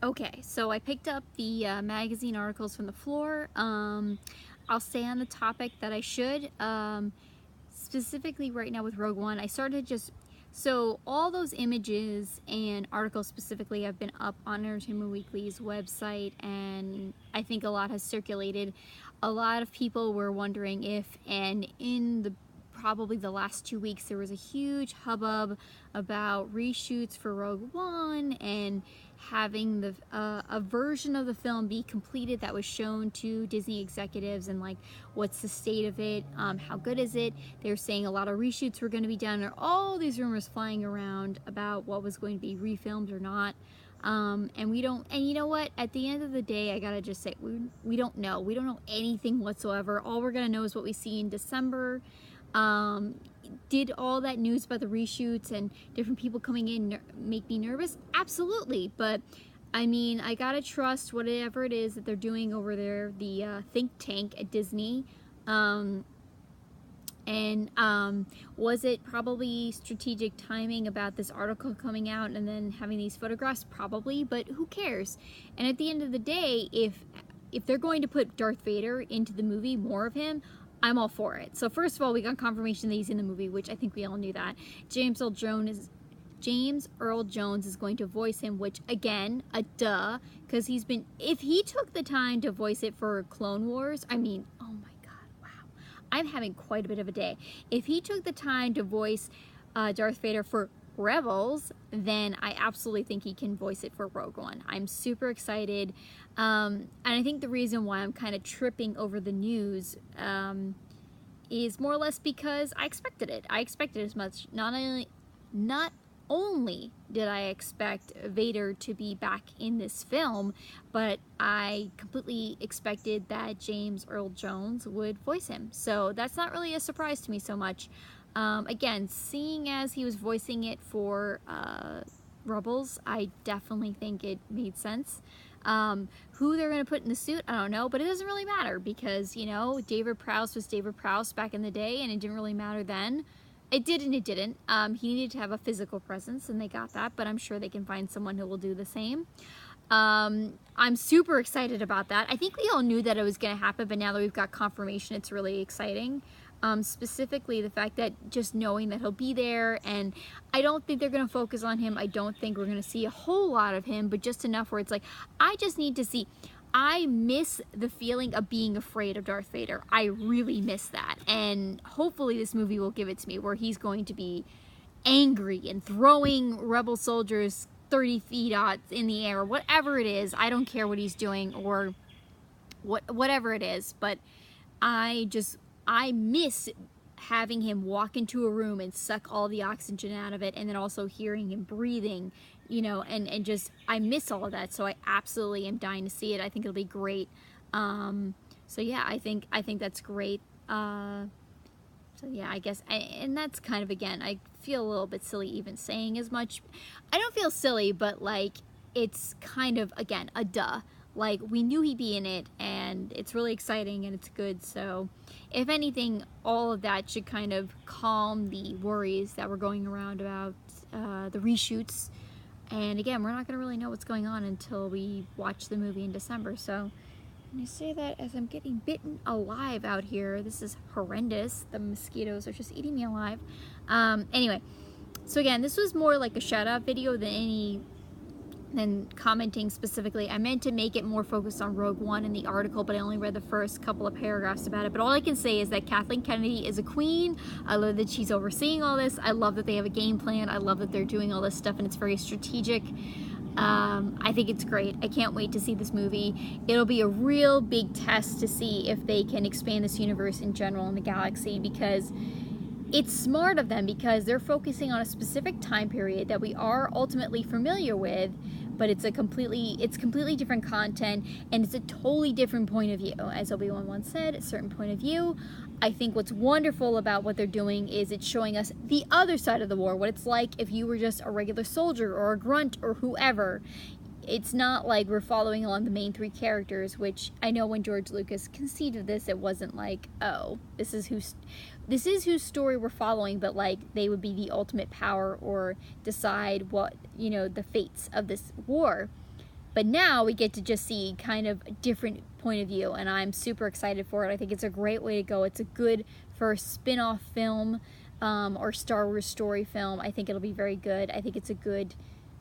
Okay, so I picked up the magazine articles from the floor. I'll stay on the topic that I should. Specifically right now with Rogue One, I started just... So all those images and articles specifically have been up on Entertainment Weekly's website, and I think a lot has circulated. A lot of people were wondering if, and in the probably the last 2 weeks, there was a huge hubbub about reshoots for Rogue One and having the a version of the film be completed that was shown to Disney executives, and like, what's the state of it, how good is it. They were saying a lot of reshoots were going to be done, or all these rumors flying around about what was going to be refilmed or not. And we don't, and you know what, at the end of the day, I gotta just say, we don't know anything whatsoever. All we're gonna know is what we see in December. Did all that news about the reshoots and different people coming in make me nervous? Absolutely. But I mean, I gotta trust whatever it is that they're doing over there, the think tank at Disney. Was it probably strategic timing about this article coming out and then having these photographs? Probably, but who cares? And at the end of the day, if they're going to put Darth Vader into the movie, more of him, I'm all for it. So first of all, we got confirmation that he's in the movie, which I think we all knew that. James Earl Jones is going to voice him, which again, a duh, because if he took the time to voice it for Clone Wars, I mean, oh my God, wow. I'm having quite a bit of a day. If he took the time to voice Darth Vader for Rebels, then I absolutely think he can voice it for Rogue One. I'm super excited, and I think the reason why I'm kind of tripping over the news is more or less because I expected it. I expected as much. Not only did I expect Vader to be back in this film, but I completely expected that James Earl Jones would voice him. So that's not really a surprise to me so much. Again, seeing as he was voicing it for Rebels, I definitely think it made sense. Who they're going to put in the suit, I don't know, but it doesn't really matter because, you know, David Prowse was David Prowse back in the day, and it didn't really matter then. It did and it didn't. He needed to have a physical presence, and they got that, but I'm sure they can find someone who will do the same. I'm super excited about that. I think we all knew that it was going to happen, but now that we've got confirmation, it's really exciting. Specifically the fact that just knowing that he'll be there, and I don't think they're going to focus on him. I don't think we're going to see a whole lot of him, but just enough where it's like, I just need to see. I miss the feeling of being afraid of Darth Vader. I really miss that, and hopefully this movie will give it to me, where he's going to be angry and throwing rebel soldiers 30 feet out in the air, whatever it is. I don't care what he's doing or whatever it is, but I miss having him walk into a room and suck all the oxygen out of it, and then also hearing him breathing, you know, and just, I miss all of that. So I absolutely am dying to see it. I think it'll be great. So yeah, I think that's great. So yeah, I guess, and that's kind of, again, I feel a little bit silly even saying as much. I don't feel silly, but like, it's kind of, again, a duh. Like, we knew he'd be in it, and it's really exciting, and it's good. So if anything, all of that should kind of calm the worries that were going around about the reshoots. And again, we're not going to really know what's going on until we watch the movie in December. So, and I say that as I'm getting bitten alive out here. This is horrendous. The mosquitoes are just eating me alive. Anyway, so again, this was more like a shout-out video than commenting specifically. I meant to make it more focused on Rogue One in the article, but I only read the first couple of paragraphs about it. But all I can say is that Kathleen Kennedy is a queen. I love that she's overseeing all this. I love that they have a game plan. I love that they're doing all this stuff, and it's very strategic. I think it's great. I can't wait to see this movie. It'll be a real big test to see if they can expand this universe in general in the galaxy, because it's smart of them, because they're focusing on a specific time period that we are ultimately familiar with, but it's completely different content, and it's a totally different point of view. As Obi-Wan once said, a certain point of view. I think what's wonderful about what they're doing is it's showing us the other side of the war, what it's like if you were just a regular soldier or a grunt or whoever. It's not like we're following along the main three characters, which I know when George Lucas conceived of this, it wasn't like, oh, this is whose story we're following, but like they would be the ultimate power or decide what, you know, the fates of this war. But now we get to just see kind of a different point of view, and I'm super excited for it. I think it's a great way to go. It's a good first spin-off film or Star Wars story film. I think it'll be very good. I think it's a good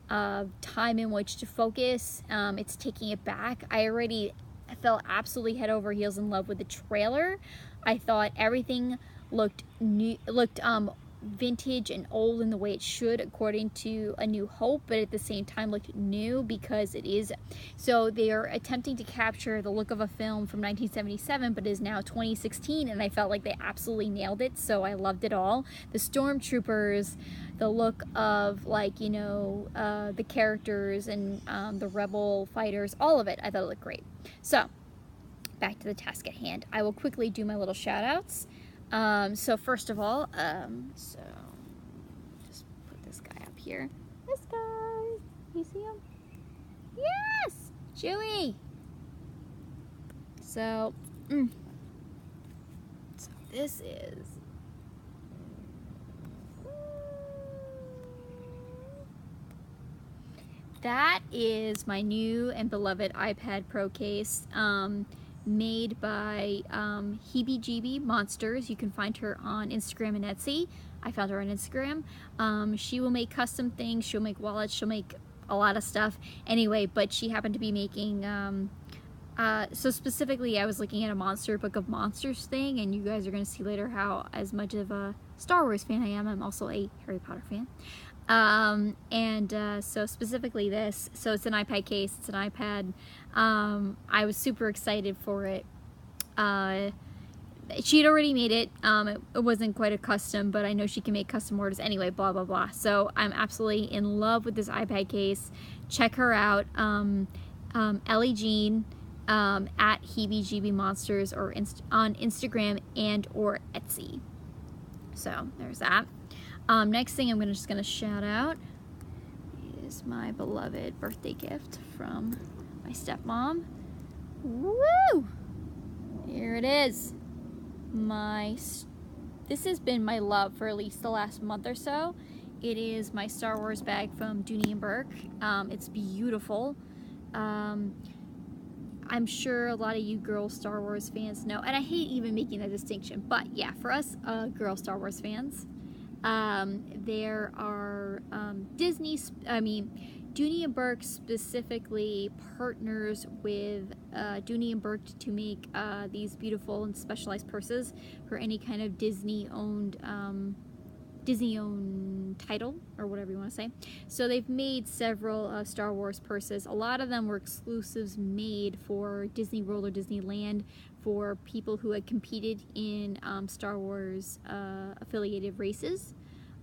time in which to focus. It's taking it back. I fell absolutely head over heels in love with the trailer. I thought everything looked new, vintage and old in the way it should according to A New Hope, but at the same time looked new because it is. So they are attempting to capture the look of a film from 1977 but is now 2016, and I felt like they absolutely nailed it, so I loved it all. The stormtroopers, the look of, like, you know, the characters and the rebel fighters, all of it, I thought it looked great. So back to the task at hand. I will quickly do my little shout outs. So first of all, so just put this guy up here. This guy, you see him? Yes, Chewie. So this is that is my new and beloved iPad Pro case. Made by Heebie Monsters. You can find her on Instagram and Etsy. I found her on Instagram. She will make custom things. She'll make wallets. She'll make a lot of stuff. Anyway, but she happened to be making, so specifically I was looking at a Monster Book of Monsters thing, and you guys are going to see later how, as much of a Star Wars fan I am, I'm also a Harry Potter fan. So specifically this, so it's an iPad case, it's an iPad. I was super excited for it. She had already made it. It wasn't quite a custom, but I know she can make custom orders anyway, blah, blah, blah. So I'm absolutely in love with this iPad case. Check her out, Ellie Jean, at Heebie Monsters, or on Instagram and or Etsy. So there's that. Next thing I'm just gonna shout out is my beloved birthday gift from my stepmom. Woo! Here it is. This has been my love for at least the last month or so. It is my Star Wars bag from Dooney&Burke. It's beautiful. I'm sure a lot of you girl Star Wars fans know, and I hate even making that distinction, but yeah, for us girl Star Wars fans, there are Dooney&Burke specifically partners with Dooney&Burke to make these beautiful and specialized purses for any kind of Disney-owned title, or whatever you want to say. So they've made several Star Wars purses. A lot of them were exclusives made for Disney World or Disneyland for people who had competed in Star Wars affiliated races.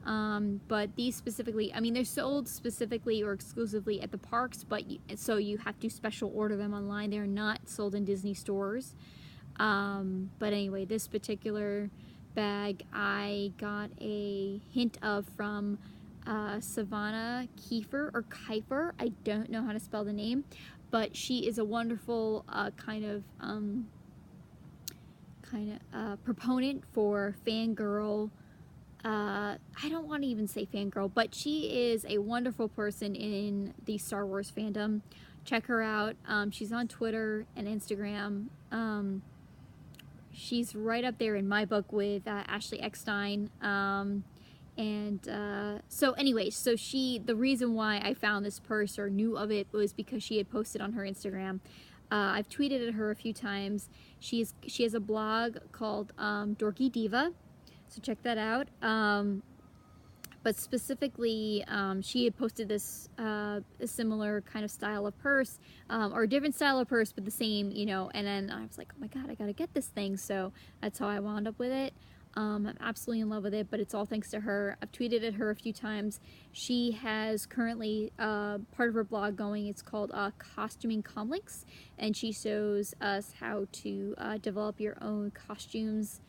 But these specifically, I mean, they're sold specifically or exclusively at the parks, but so you have to special order them online. They're not sold in Disney stores. But anyway, this particular bag I got a hint of from Savannah Kiefer or Kiefer. I don't know how to spell the name, but she is a wonderful proponent for fangirl. I don't want to even say fangirl, but she is a wonderful person in the Star Wars fandom. Check her out. She's on Twitter and Instagram. She's right up there in my book with Ashley Eckstein. So anyway, so the reason why I found this purse or knew of it was because she had posted on her Instagram. I've tweeted at her a few times. She has a blog called Dorky Diva, so check that out. But specifically, she had posted this a similar kind of style of purse, or a different style of purse, but the same, you know. And then I was like, oh my god, I gotta get this thing. So that's how I wound up with it. I'm absolutely in love with it, but it's all thanks to her. I've tweeted at her a few times. She has currently part of her blog going. It's called Costuming Comlinks, and she shows us how to develop your own costumes,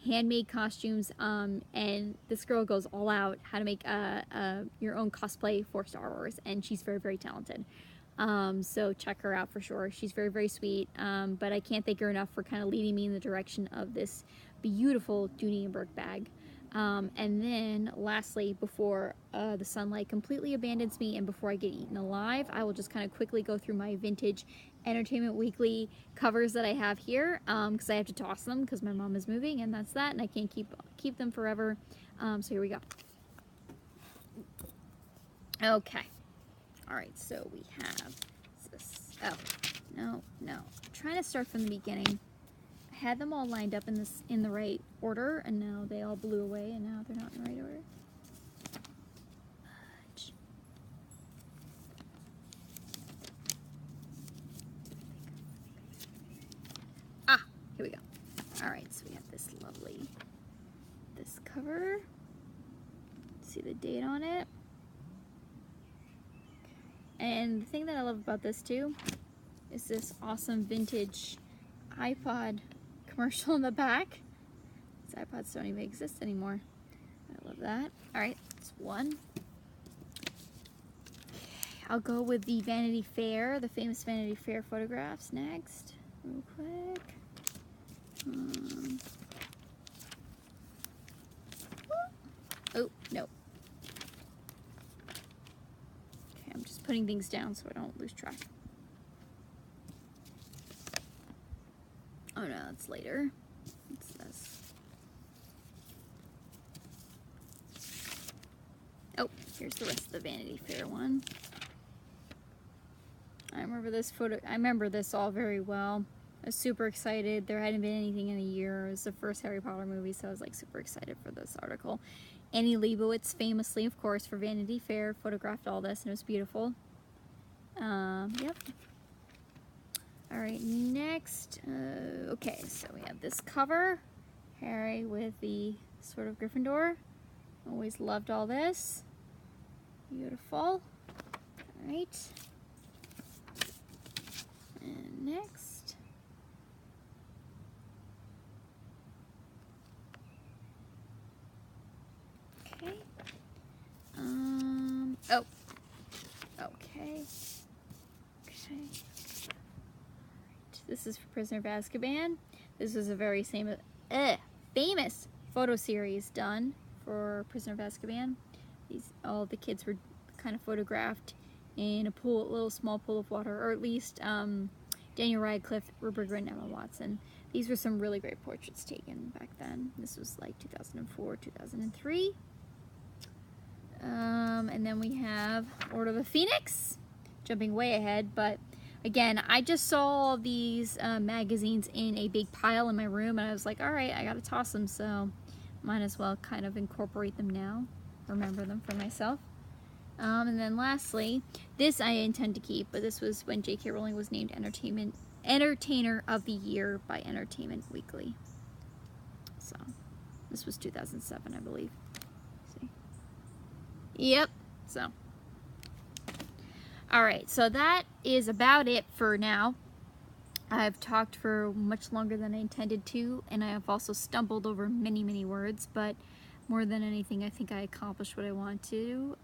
handmade costumes, and this girl goes all out how to make your own cosplay for Star Wars, and she's very, very talented. So check her out for sure. She's very, very sweet, but I can't thank her enough for kind of leading me in the direction of this beautiful Dooney&Burke bag. And then lastly, before the sunlight completely abandons me and before I get eaten alive, I will just kind of quickly go through my vintage Entertainment Weekly covers that I have here, because I have to toss them because my mom is moving, and that's that, and I can't keep them forever. So here we go. Okay. All right, so we have this. Oh, no. I'm trying to start from the beginning. I had them all lined up in the right order, and now they all blew away, and now they're not in the right order. Ah, here we go. All right, so we have this cover. See the date on it. And the thing that I love about this too is this awesome vintage iPod commercial in the back. These iPods don't even exist anymore. I love that. All right, that's one. I'll go with the Vanity Fair, the famous Vanity Fair photographs next, real quick. Oh, no. Okay, I'm just putting things down so I don't lose track. Oh no, that's later. What's this? Oh, here's the rest of the Vanity Fair one. I remember this photo. I remember this all very well. I was super excited. There hadn't been anything in a year. It was the first Harry Potter movie, so I was like super excited for this article. Annie Leibovitz, famously, of course, for Vanity Fair, photographed all this, and it was beautiful. Yep. All right, next. Okay, so we have this cover. Harry with the sort of Gryffindor. Always loved all this. Beautiful. All right. And next. Okay. Oh. Okay. Okay. This is for Prisoner of Azkaban. This was a very famous photo series done for Prisoner of Azkaban. All the kids were kind of photographed in a little small pool of water, or at least Daniel Radcliffe, Rupert Grint, Emma Watson. These were some really great portraits taken back then. This was like 2004, 2003. And then we have Order of the Phoenix, jumping way ahead, but again, I just saw these magazines in a big pile in my room, and I was like, all right, I gotta toss them, so might as well kind of incorporate them now, remember them for myself. And then lastly, this I intend to keep, but this was when J.K. Rowling was named Entertainer of the Year by Entertainment Weekly. So, this was 2007, I believe. See? Yep, so. Alright, so that is about it for now. I've talked for much longer than I intended to, and I have also stumbled over many, many words, but more than anything, I think I accomplished what I want to.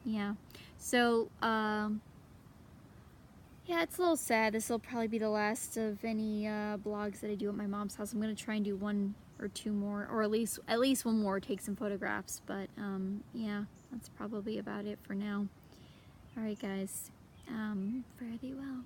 Yeah. So, yeah, it's a little sad. This will probably be the last of any blogs that I do at my mom's house. I'm going to try and do one or two more, or at least one more, take some photographs, but yeah, that's probably about it for now. Alright guys, fare thee well.